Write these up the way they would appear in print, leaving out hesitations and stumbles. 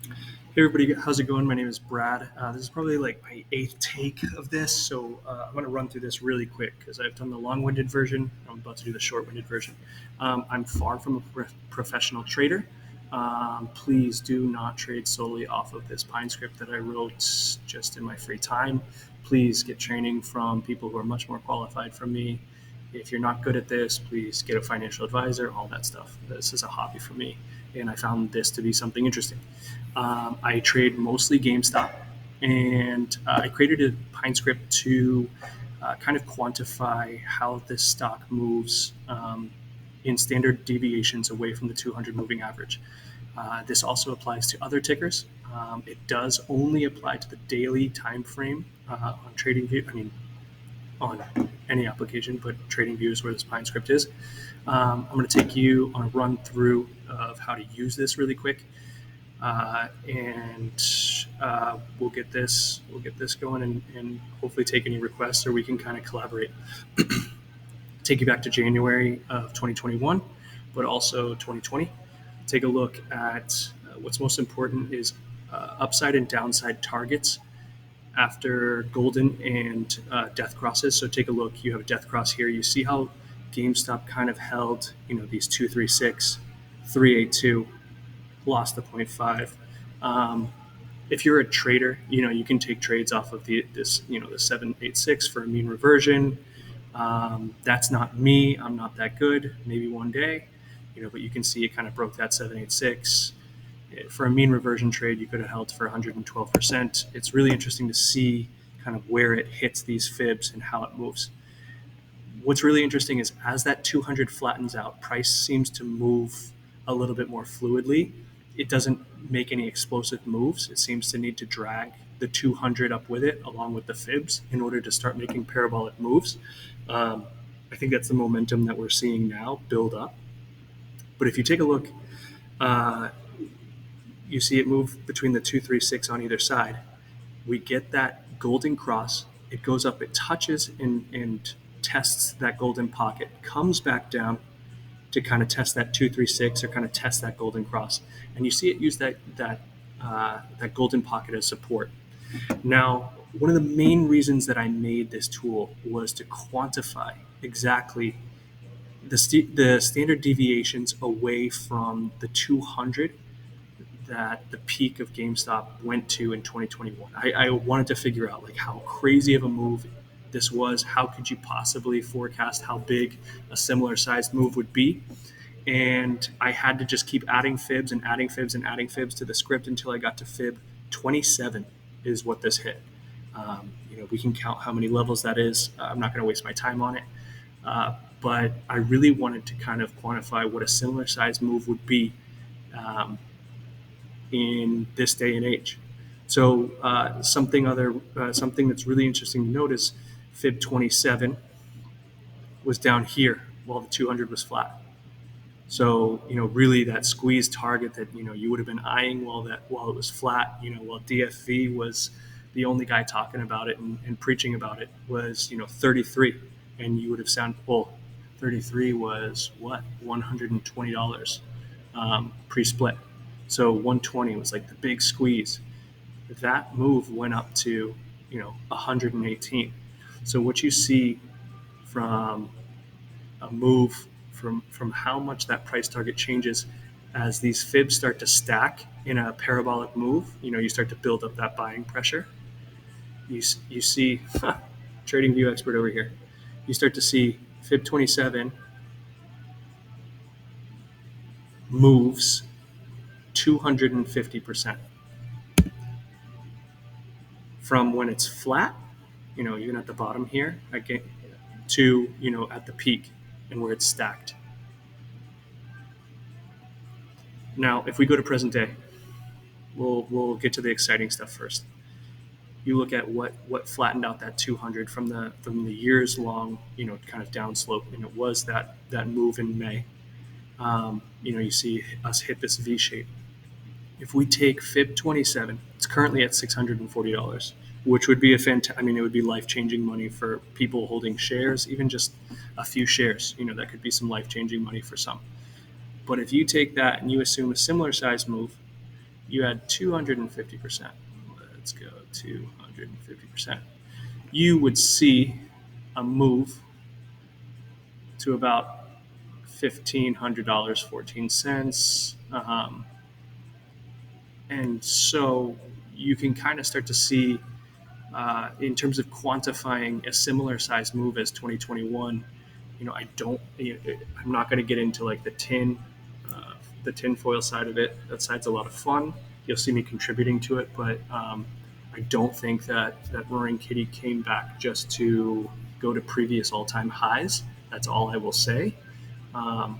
Hey everybody, how's it going? My name is Brad. This is probably like my eighth take of this, so I'm going to run through this really quick because I've done the long-winded version. I'm about to do the short-winded version. I'm far from a professional trader. Please do not trade solely off of this pinescript that I wrote just in my free time. Please get training from people who are much more qualified from me. If you're not good at this, please get a financial advisor, all that stuff. This is a hobby for me, and I found this to be something interesting. I trade mostly Gamestop, and I created a Pine script to kind of quantify how this stock moves in standard deviations away from the 200 moving average. This also applies to other tickers. It does only apply to the daily time frame on TradingView. I mean, on any application, but TradingView is where this Pine script is. I'm going to take you on a run through of how to use this really quick. And we'll get this going and hopefully take any requests, or we can kind of collaborate. Take you back to January of 2021, but also 2020. Take a look at what's most important is upside and downside targets after golden and death crosses. So take a look. You have a death cross here. You see how GameStop kind of held, these 236, 382, lost the 0.5. If you're a trader, you can take trades off of the 786 for a mean reversion. That's not me. I'm not that good. Maybe one day, but you can see it kind of broke that 786. For a mean reversion trade, you could have held for 112%. It's really interesting to see kind of where it hits these fibs and how it moves. What's really interesting is as that 200 flattens out, price seems to move a little bit more fluidly. It doesn't make any explosive moves. It seems to need to drag the 200 up with it along with the fibs in order to start making parabolic moves. I think that's the momentum that we're seeing now build up. But if you take a look, you see it move between the 236 on either side. We get that golden cross. It goes up, it touches and tests that golden pocket, comes back down to kind of test that 236 or kind of test that golden cross. And you see it use that golden pocket as support. Now, one of the main reasons that I made this tool was to quantify exactly the standard deviations away from the 200 that the peak of GameStop went to in 2021. I wanted to figure out like how crazy of a move this was. How could you possibly forecast how big a similar sized move would be? And I had to just keep adding fibs and adding fibs and adding fibs to the script until I got to fib 27 is what this hit. We can count how many levels that is. I'm not going to waste my time on it. But I really wanted to kind of quantify what a similar size move would be in this day and age. So something that's really interesting to note is Fib 27 was down here while the 200 was flat. So really that squeeze target that you would have been eyeing while it was flat. While DFV was the only guy talking about it and preaching about it was 33, and you would have sounded 33 was what $120 pre-split. So 120 was like the big squeeze. That move went up to 118. So what you see from a move from how much that price target changes as these fibs start to stack in a parabolic move, you start to build up that buying pressure. You see, trading view expert over here, you start to see Fib 27 moves 250% from when it's flat, even at the bottom here, again, to at the peak and where it's stacked. Now, if we go to present day, we'll get to the exciting stuff first. You look at what flattened out that 200 from the years long, kind of downslope, and it was that move in May. You see us hit this V shape. If we take Fib 27, it's currently at $640, which would be it would be life-changing money for people holding shares, even just a few shares. That could be some life-changing money for some. But if you take that and you assume a similar size move, you had 250%. Let's go 250%. You would see a move to about $1,500, 14 cents. And so you can kind of start to see, in terms of quantifying a similar size move as 2021, I'm not going to get into like the tin foil side of it. That side's a lot of fun. You'll see me contributing to it, but I don't think that Roaring Kitty came back just to go to previous all-time highs. That's all I will say. Um,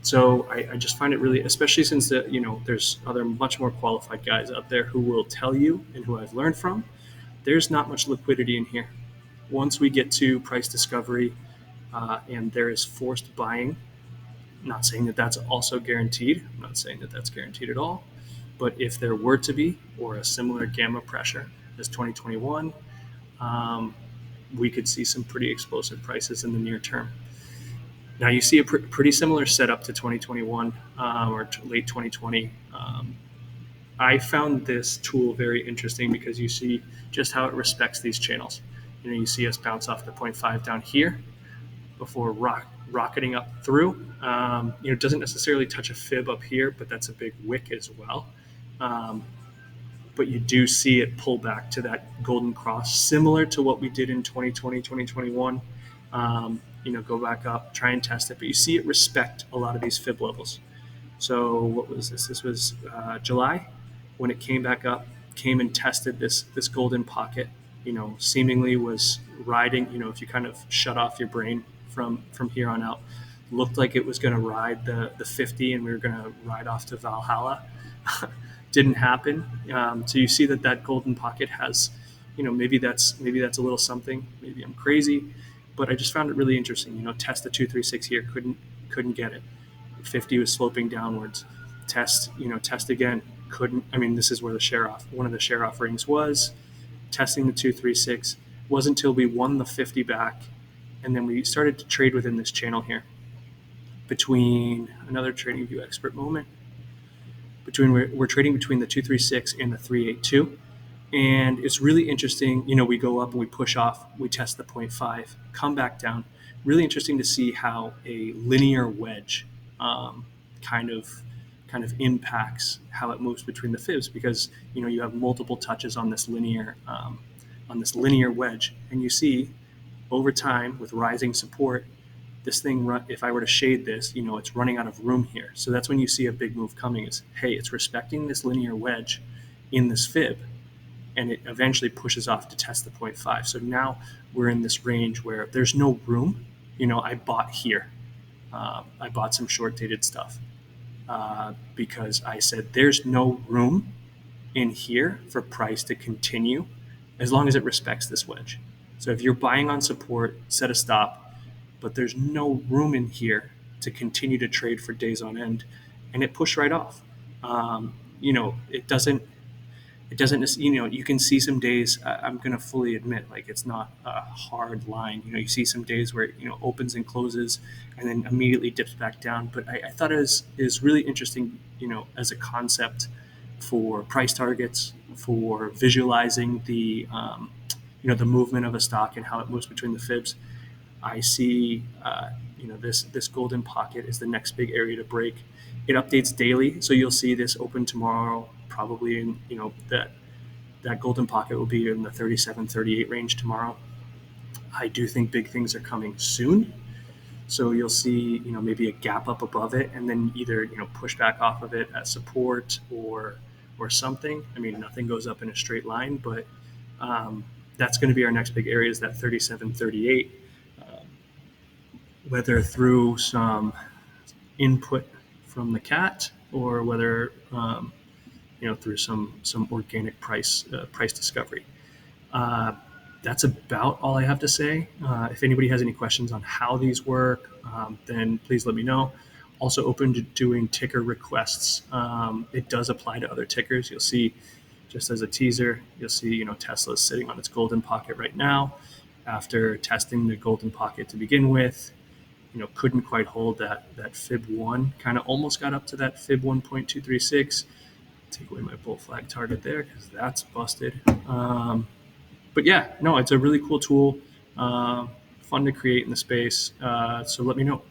so I just find it really, especially since there's other much more qualified guys out there who will tell you and who I've learned from. There's not much liquidity in here. Once we get to price discovery, and there is forced buying, I'm not saying that that's also guaranteed. I'm not saying that that's guaranteed at all. But if there were to be, or a similar gamma pressure as 2021, we could see some pretty explosive prices in the near term. Now you see a pretty similar setup to 2021, or late 2020. I found this tool very interesting because you see just how it respects these channels. You see us bounce off the 0.5 down here before rocketing up through. It doesn't necessarily touch a fib up here, but that's a big wick as well. But you do see it pull back to that golden cross, similar to what we did in 2020, 2021. Go back up, try and test it, but you see it respect a lot of these fib levels. So what was this? This was July when it came back up, came and tested this golden pocket. Seemingly was riding. If you kind of shut off your brain from here on out, looked like it was going to ride the 50, and we were going to ride off to Valhalla. Didn't happen. So you see that golden pocket has, maybe that's a little something. Maybe I'm crazy, but I just found it really interesting. Test the 236 here, couldn't get it. 50 was sloping downwards. Test again, couldn't. I mean, this is where one of the share off rings was. Testing the 236, wasn't until we won the 50 back, and then we started to trade within this channel here. Between another trading view expert moment, we're trading between the 236 and the 382, and it's really interesting. We go up and we push off, we test the 0.5, come back down. Really interesting to see how a linear wedge kind of impacts how it moves between the fibs, because you have multiple touches on this linear wedge, and you see over time with rising support, this thing, if I were to shade this, it's running out of room here. So that's when you see a big move coming. Is, hey, it's respecting this linear wedge in this fib, and it eventually pushes off to test the 0.5. So now we're in this range where there's no room. I bought here. I bought some short dated stuff because I said there's no room in here for price to continue as long as it respects this wedge. So if you're buying on support, set a stop, but there's no room in here to continue to trade for days on end, and it pushed right off. It doesn't, you can see some days, I'm going to fully admit, like, it's not a hard line. You see some days where it, opens and closes and then immediately dips back down. But I thought it is really interesting, as a concept for price targets, for visualizing the movement of a stock and how it moves between the fibs. I see, this golden pocket is the next big area to break. It updates daily, so you'll see this open tomorrow, probably in, that golden pocket will be in the 37, 38 range tomorrow. I do think big things are coming soon. So you'll see, maybe a gap up above it, and then either, push back off of it as support or something. I mean, nothing goes up in a straight line, but that's going to be our next big area, is that 37, 38. Whether through some input from the cat, or whether through some organic price discovery. That's about all I have to say. If anybody has any questions on how these work, then please let me know. Also open to doing ticker requests. It does apply to other tickers. You'll see, just as a teaser, you'll see Tesla's sitting on its golden pocket right now after testing the golden pocket to begin with. Couldn't quite hold that Fib 1, kind of almost got up to that Fib 1.236, take away my bull flag target there because that's busted. But yeah, no, it's a really cool tool, fun to create in the space. So let me know.